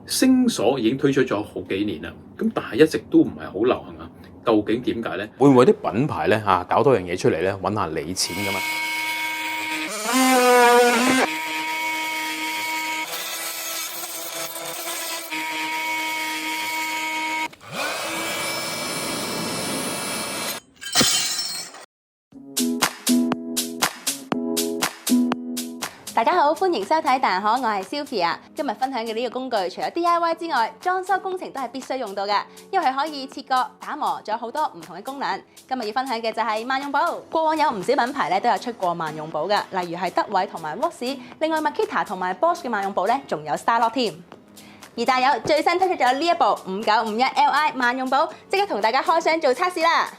星鎖已經推出咗好幾年啦，咁但係一直都唔係好流行啊。究竟點解呢？會唔會啲品牌咧搞多樣嘢出嚟咧，揾下你錢咁啊？大家好，歡迎收睇大可，我係 Sylvia。今日分享嘅呢個工具，除咗 DIY 之外，裝修工程都係必須用到嘅，因為佢可以切割、打磨，仲有好多唔同嘅功能。今日要分享嘅就係萬用寶。過往有唔少品牌咧都有出過萬用寶嘅，例如係德偉同埋 Watts， 另外 Makita 同埋 Bosch 嘅萬用寶咧，仲有 Starlock 添。而大有最新推出咗呢一部5951 Li 萬用寶，即刻同大家開箱做測試啦！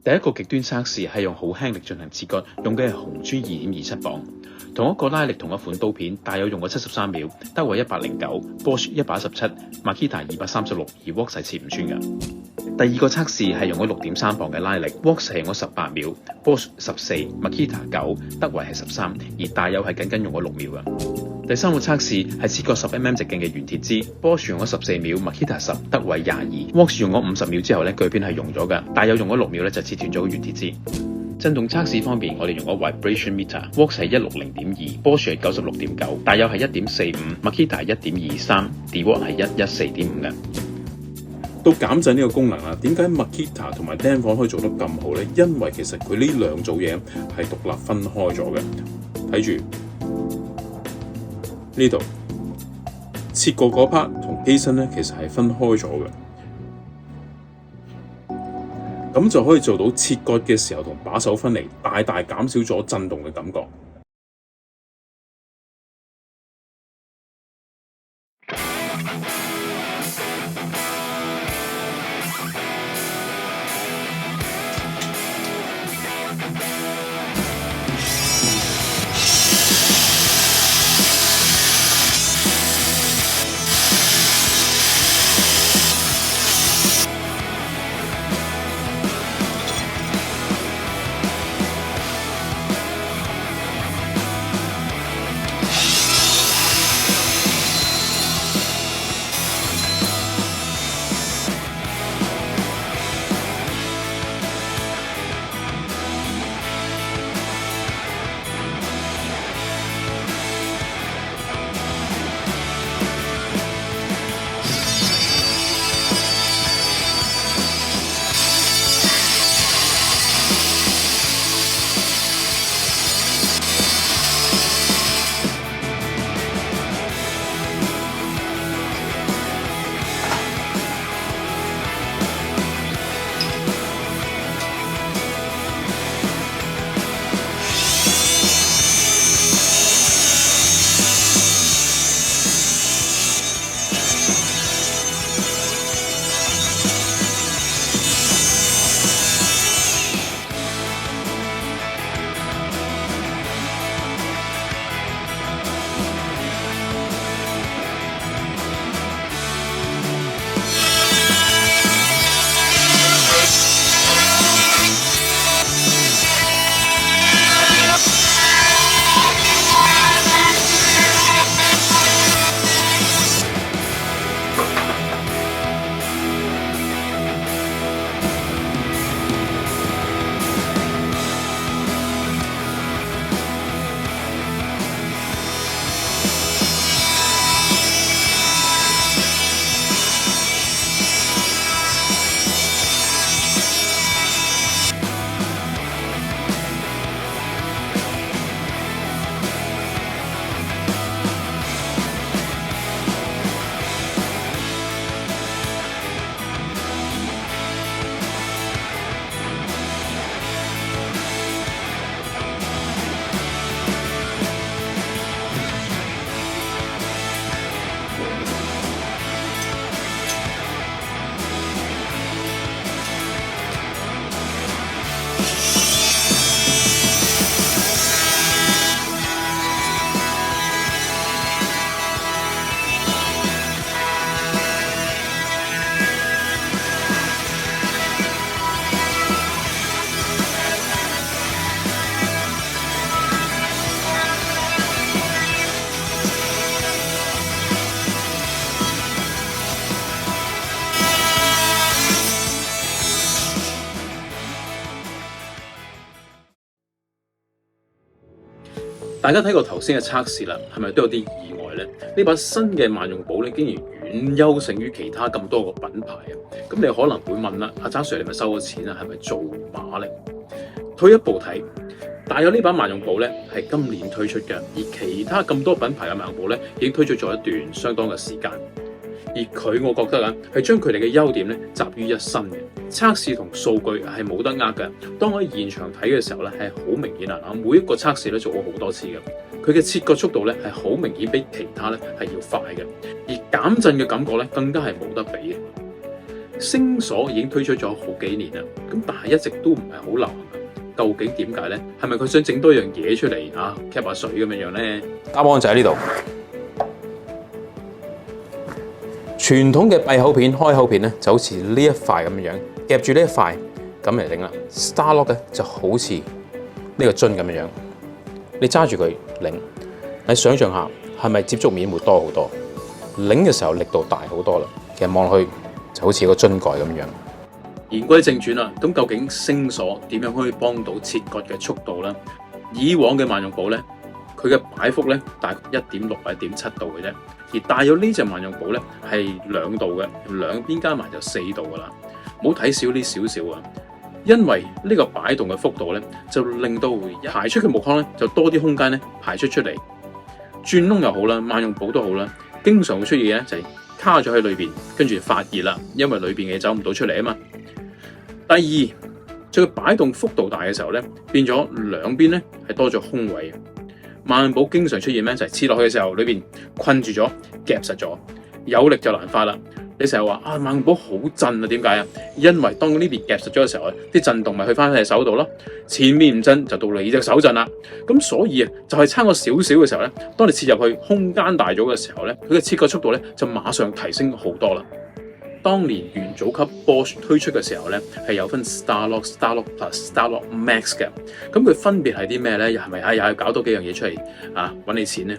第一個極端測試係用好輕力進行切割，用嘅係紅磚2.27磅。同一個拉力同一款刀片，大有用過73秒，德維109 ，Bosch 117，Makita 236，而 Works 係切唔穿嘅。第二個測試係用咗6.3磅嘅拉力 ，Works 係用咗18秒 ，Bosch 14，Makita 9，德維係13，而大有係僅僅用咗6秒嘅。第三個測試係切割10mm 直徑嘅原鐵枝 ，Bosch 用咗14秒 ，Makita 10，德維22，Works 用咗50秒之後咧，鋸片係溶咗嘅，大有用咗6秒咧就切斷咗個原鐵枝。震動測試方面，我哋用咗 Vibration Meter，Works 係160.2，Bosch 係96.9，大有係1.45，Makita 係1.23，DeWalt 係114.5嘅。到減震呢個功能啊，點解 Makita 同埋 Danfoss 可以做得咁好呢？因為其實佢呢兩組嘢係獨立分開咗嘅。睇住呢度切割嗰 part 同機身咧，其實係分開咗嘅。咁就可以做到切割嘅時候同把手分離，大大減少咗震動嘅感覺。大家睇過頭先嘅測試啦，係咪都有啲意外呢？呢把新嘅萬用寶咧，竟然遠優勝於其他咁多個品牌啊！咁你可能會問啦，阿渣 Sir 你咪收咗錢啊？係咪做馬咧？退一步睇，大有呢把萬用寶咧係今年推出嘅，而其他咁多品牌嘅萬用寶咧已經推出咗一段相當嘅時間。而佢，我覺得啊，係將佢哋嘅優點咧集於一身嘅。測試同數據係冇得呃嘅。當我喺現場睇嘅時候咧，係好明顯啊！每一個測試咧做過好多次嘅，佢嘅切割速度咧係好明顯比其他咧係要快嘅，而減震嘅感覺咧更加係冇得比嘅。星鎖已經推出咗好幾年啦，咁但係一直都唔係好流行。究竟點解呢？係咪佢想整多樣嘢出嚟啊，cap 下水咁樣呢？答案就喺呢度。傳統嘅閉口片、開口片咧，就好似呢一塊咁樣夾住呢一塊咁嚟擰啦。Starlock 咧就好似呢個樽咁樣，你揸住佢擰，你想象下係咪接觸面會多好多？擰嘅時候力度大好多啦。其實望落去就好似個樽蓋咁樣。言歸正傳啦，咁究竟星鎖點樣可以幫到切割嘅速度呢？以往嘅萬用簿咧，佢嘅擺幅咧大概1.6或1.7度嘅啫，而帶有呢隻萬用簿咧係2度嘅，兩邊加埋就4度噶啦。唔好睇少呢少少啊，因為呢個擺動嘅幅度咧，就令到排出嘅木糠咧就多啲空間咧排出嚟。轉窿又好啦，萬用簿都好啦，經常會出現咧就係卡咗喺裏邊，跟住發熱啦，因為裏邊嘅嘢走唔到出嚟啊嘛。第二，在佢擺動幅度大嘅時候咧，變咗兩邊咧係多咗空位。萬用簿經常出現咩？就係切落去嘅時候，裏邊困住咗、夾實咗，有力就難發啦。你成日話啊，萬用簿好震啊，點解啊？因為當呢邊夾實咗嘅時候咧，啲震動咪去翻喺隻手度咯。前面唔震就到你隻手震啦。咁所以啊，就係差個少少嘅時候咧，當你切入去空間大咗嘅時候咧，佢嘅切割速度咧就馬上提升好多啦。當年元祖級 Bosch 推出嘅時候咧，係有分 Starlock、Starlock Plus、Starlock Max 嘅。咁佢分別係啲咩咧？又係咪又係搞多幾樣嘢出嚟啊？揾你錢咧？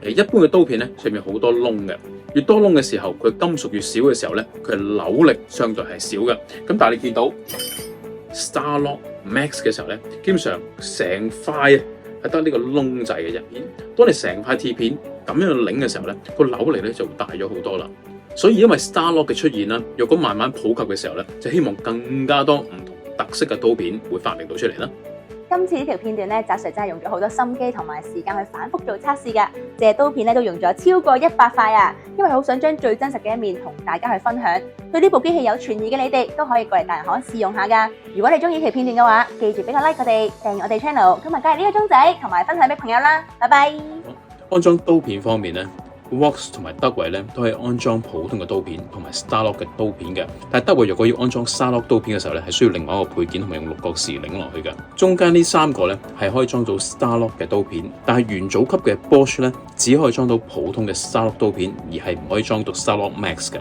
一般嘅刀片咧，上面好多窿嘅，越多窿嘅時候，佢金屬越少嘅時候咧，佢扭力相對係少嘅。咁但係你見到 Starlock Max 嘅時候咧，基本上成塊係得呢個窿仔嘅啫。當你成塊鐵片咁樣擰嘅時候咧，個扭力咧就會大咗好多啦。所以因為 Starlock 嘅出現啦，若果慢慢普及嘅時候咧，就希望更加多唔同特色嘅刀片會發明到出嚟啦。今次呢條片段咧，澤 Sir 真係用咗好多心機同埋時間去反覆做測試㗎，隻刀片咧都用咗超過100塊啊！因為好想將最真實嘅一面同大家去分享。對呢部機器有存疑嘅你哋，都可以過嚟大人行試用下㗎。如果你中意呢條片段嘅話，記住俾個 like 我哋，訂閱我哋 channel， 同埋加入呢個鐘仔，同埋分享俾朋友啦。拜拜。安裝刀片方面咧，Rox 同埋德維咧都係安裝普通嘅刀片同埋 Starlock 嘅刀片嘅，但係德維若果要安裝 Starlock 刀片嘅時候咧，係需要另外一個配件同埋用6角匙擰落去嘅。中間呢3個咧係可以裝到 Starlock 嘅刀片，但係元祖級嘅 Bosch 咧只可以裝到普通嘅 Starlock 刀片，而係唔可以裝到 Starlock Max 嘅。